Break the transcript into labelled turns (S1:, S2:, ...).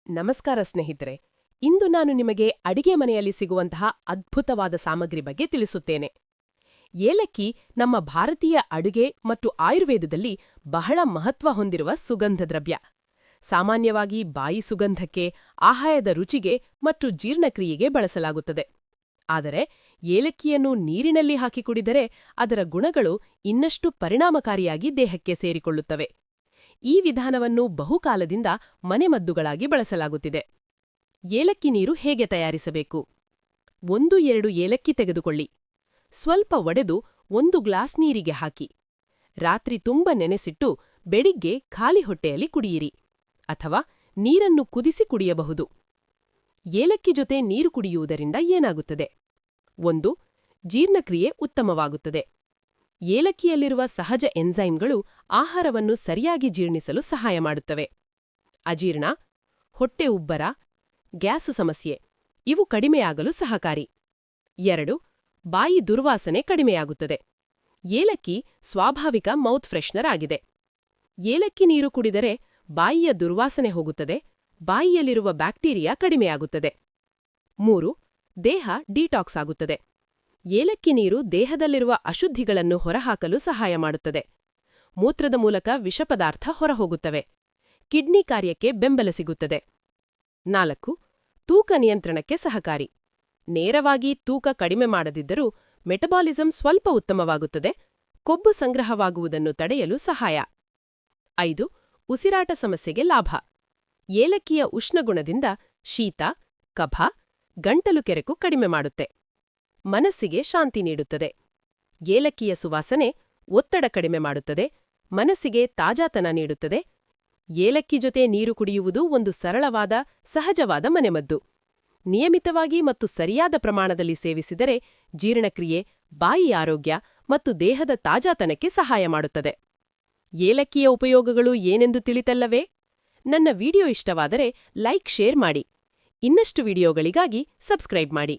S1: ನಮಸ್ಕಾರ ಸ್ನೇಹಿತರೆ, ಇಂದು ನಾನು ನಿಮಗೆ ಅಡಿಗೆ ಮನೆಯಲ್ಲಿ ಸಿಗುವಂತಹ ಅದ್ಭುತವಾದ ಸಾಮಗ್ರಿ ಬಗ್ಗೆ ತಿಳಿಸುತ್ತೇನೆ. ಏಲಕ್ಕಿ ನಮ್ಮ ಭಾರತೀಯ ಅಡುಗೆ ಮತ್ತು ಆಯುರ್ವೇದದಲ್ಲಿ ಬಹಳ ಮಹತ್ವ ಹೊಂದಿರುವ ಸುಗಂಧ ದ್ರವ್ಯ. ಸಾಮಾನ್ಯವಾಗಿ ಬಾಯಿ ಸುಗಂಧಕ್ಕೆ, ಆಹಾರದ ರುಚಿಗೆ ಮತ್ತು ಜೀರ್ಣಕ್ರಿಯೆಗೆ ಬಳಸಲಾಗುತ್ತದೆ. ಆದರೆ ಏಲಕ್ಕಿಯನ್ನು ನೀರಿನಲ್ಲಿ ಹಾಕಿ ಕುಡಿದರೆ ಅದರ ಗುಣಗಳು ಇನ್ನಷ್ಟು ಪರಿಣಾಮಕಾರಿಯಾಗಿ ದೇಹಕ್ಕೆ ಸೇರಿಕೊಳ್ಳುತ್ತವೆ. ಈ ವಿಧಾನವನ್ನು ಬಹುಕಾಲದಿಂದ ಮನೆಮದ್ದುಗಳಾಗಿ ಬಳಸಲಾಗುತ್ತಿದೆ. ಏಲಕ್ಕಿ ನೀರು ಹೇಗೆ ತಯಾರಿಸಬೇಕು? 1-2 ಏಲಕ್ಕಿ ತೆಗೆದುಕೊಳ್ಳಿ. ಸ್ವಲ್ಪ ಒಡೆದು 1 ಗ್ಲಾಸ್ ನೀರಿಗೆ ಹಾಕಿ. ರಾತ್ರಿ ತುಂಬ ನೆನೆಸಿಟ್ಟು ಬೆಳಿಗ್ಗೆ ಖಾಲಿ ಹೊಟ್ಟೆಯಲ್ಲಿ ಕುಡಿಯಿರಿ. ಅಥವಾ ನೀರನ್ನು ಕುದಿಸಿ ಕುಡಿಯಬಹುದು. ಏಲಕ್ಕಿ ಜೊತೆ ನೀರು ಕುಡಿಯುವುದರಿಂದ ಏನಾಗುತ್ತದೆ? 1. ಜೀರ್ಣಕ್ರಿಯೆ ಉತ್ತಮವಾಗುತ್ತದೆ. ಏಲಕ್ಕಿಯಲ್ಲಿರುವ ಸಹಜ ಎನ್ಸೈಮ್ಗಳು ಆಹಾರವನ್ನು ಸರಿಯಾಗಿ ಜೀರ್ಣಿಸಲು ಸಹಾಯ ಮಾಡುತ್ತವೆ. ಅಜೀರ್ಣ, ಹೊಟ್ಟೆ ಉಬ್ಬರ, ಗ್ಯಾಸು ಸಮಸ್ಯೆ ಇವು ಕಡಿಮೆಯಾಗಲು ಸಹಕಾರಿ. 2. ಬಾಯಿ ದುರ್ವಾಸನೆ ಕಡಿಮೆಯಾಗುತ್ತದೆ. ಏಲಕ್ಕಿ ಸ್ವಾಭಾವಿಕ ಮೌತ್ ಫ್ರೆಶ್ನರ್ ಆಗಿದೆ. ಏಲಕ್ಕಿ ನೀರು ಕುಡಿದರೆ ಬಾಯಿಯ ದುರ್ವಾಸನೆ ಹೋಗುತ್ತದೆ, ಬಾಯಿಯಲ್ಲಿರುವ ಬ್ಯಾಕ್ಟೀರಿಯಾ ಕಡಿಮೆಯಾಗುತ್ತದೆ. 3. ದೇಹ ಡಿಟಾಕ್ಸ್ ಆಗುತ್ತದೆ. ಏಲಕ್ಕಿ ನೀರು ದೇಹದಲ್ಲಿರುವ ಅಶುದ್ಧಿಗಳನ್ನು ಹೊರಹಾಕಲು ಸಹಾಯ ಮಾಡುತ್ತದೆ. ಮೂತ್ರದ ಮೂಲಕ ವಿಷಪದಾರ್ಥ ಹೊರಹೋಗುತ್ತವೆ. ಕಿಡ್ನಿ ಕಾರ್ಯಕ್ಕೆ ಬೆಂಬಲ ಸಿಗುತ್ತದೆ. 4. ತೂಕ ನಿಯಂತ್ರಣಕ್ಕೆ ಸಹಕಾರಿ. ನೇರವಾಗಿ ತೂಕ ಕಡಿಮೆ ಮಾಡದಿದ್ದರೂ ಮೆಟಬಾಲಿಸಂ ಸ್ವಲ್ಪ ಉತ್ತಮವಾಗುತ್ತದೆ, ಕೊಬ್ಬು ಸಂಗ್ರಹವಾಗುವುದನ್ನು ತಡೆಯಲು ಸಹಾಯ. 5. ಉಸಿರಾಟ ಸಮಸ್ಯೆಗೆ ಲಾಭ. ಏಲಕ್ಕಿಯ ಉಷ್ಣಗುಣದಿಂದ ಶೀತ, ಕಫ, ಗಂಟಲು ಕೆರೆಕು ಕಡಿಮೆ ಮಾಡುತ್ತೆ. ಮನಸ್ಸಿಗೆ ಶಾಂತಿ ನೀಡುತ್ತದೆ. ಏಲಕ್ಕಿಯ ಸುವಾಸನೆ ಒತ್ತಡ ಕಡಿಮೆ ಮಾಡುತ್ತದೆ, ಮನಸ್ಸಿಗೆ ತಾಜಾತನ ನೀಡುತ್ತದೆ. ಏಲಕ್ಕಿ ಜೊತೆ ನೀರು ಕುಡಿಯುವುದು ಒಂದು ಸರಳವಾದ, ಸಹಜವಾದ ಮನೆಮದ್ದು. ನಿಯಮಿತವಾಗಿ ಮತ್ತು ಸರಿಯಾದ ಪ್ರಮಾಣದಲ್ಲಿ ಸೇವಿಸಿದರೆ ಜೀರ್ಣಕ್ರಿಯೆ, ಬಾಯಿ ಆರೋಗ್ಯ ಮತ್ತು ದೇಹದ ತಾಜಾತನಕ್ಕೆ ಸಹಾಯ ಮಾಡುತ್ತದೆ. ಏಲಕ್ಕಿಯ ಉಪಯೋಗಗಳು ಏನೆಂದು ತಿಳಿತಲ್ಲವೇ? ನನ್ನ ವಿಡಿಯೋ ಇಷ್ಟವಾದರೆ ಲೈಕ್, ಶೇರ್ ಮಾಡಿ. ಇನ್ನಷ್ಟು ವಿಡಿಯೋಗಳಿಗಾಗಿ ಸಬ್ಸ್ಕ್ರೈಬ್ ಮಾಡಿ.